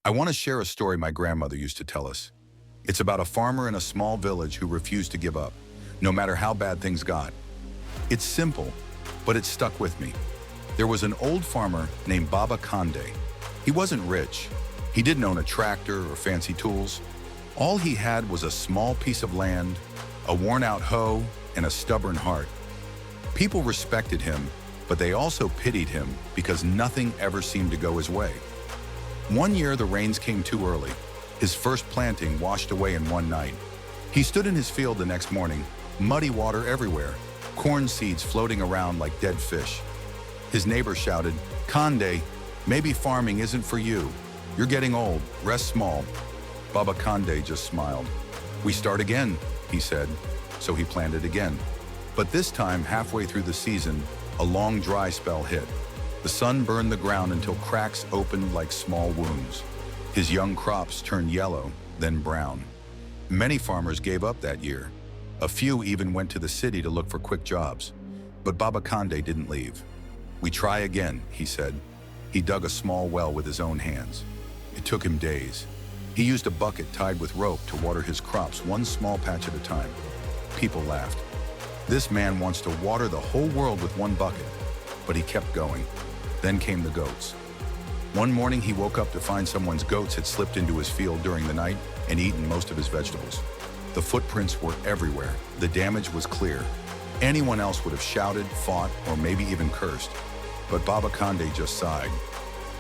I want to share a story my grandmother used to tell us. It's about a farmer in a small village who refused to give up, no matter how bad things got. It's simple, but it stuck with me. There was an old farmer named Baba Kande. He wasn't rich. He didn't own a tractor or fancy tools. All he had was a small piece of land, a worn-out hoe, and a stubborn heart. People respected him, but they also pitied him because nothing ever seemed to go his way. One year, the rains came too early. His first planting washed away in one night. He stood in his field the next morning, muddy water everywhere, corn seeds floating around like dead fish. His neighbor shouted, "Kande, maybe farming isn't for you. You're getting old, rest small." Baba Kande just smiled. "We start again," he said, so he planted again. But this time, halfway through the season, a long dry spell hit. The sun burned the ground until cracks opened like small wounds. His young crops turned yellow, then brown. Many farmers gave up that year. A few even went to the city to look for quick jobs. But Baba Kande didn't leave. "We try again," he said. He dug a small well with his own hands. It took him days. He used a bucket tied with rope to water his crops one small patch at a time. People laughed. This man wants to water the whole world with one bucket. But he kept going. Then came the goats. One morning he woke up to find someone's goats had slipped into his field during the night and eaten most of his vegetables. The footprints were everywhere. The damage was clear. Anyone else would have shouted, fought, or maybe even cursed. But Baba Kande just sighed.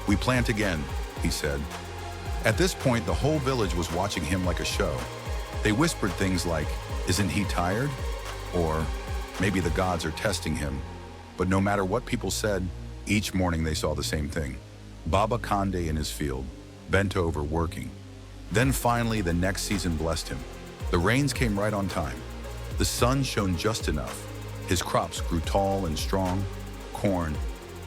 "We plant again," he said. At this point, the whole village was watching him like a show. They whispered things like, "Isn't he tired?" Or, "Maybe the gods are testing him." But no matter what people said, each morning they saw the same thing. Baba Kande in his field, bent over, working. Then finally, the next season blessed him. The rains came right on time. The sun shone just enough. His crops grew tall and strong. Corn,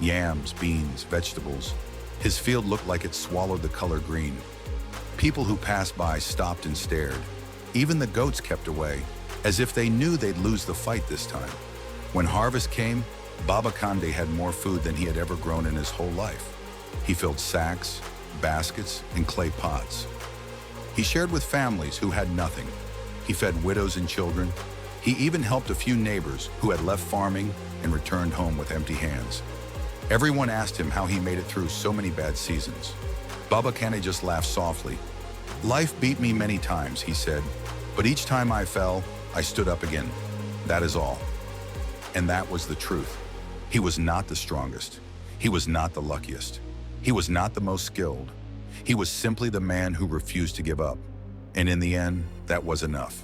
yams, beans, vegetables. His field looked like it swallowed the color green. People who passed by stopped and stared. Even the goats kept away, as if they knew they'd lose the fight this time. When harvest came, Baba Kande had more food than he had ever grown in his whole life. He filled sacks, baskets, and clay pots. He shared with families who had nothing. He fed widows and children. He even helped a few neighbors who had left farming and returned home with empty hands. Everyone asked him how he made it through so many bad seasons. Baba Kande just laughed softly. "Life beat me many times," he said, "but each time I fell, I stood up again. That is all." And that was the truth. He was not the strongest. He was not the luckiest. He was not the most skilled. He was simply the man who refused to give up. And in the end, that was enough.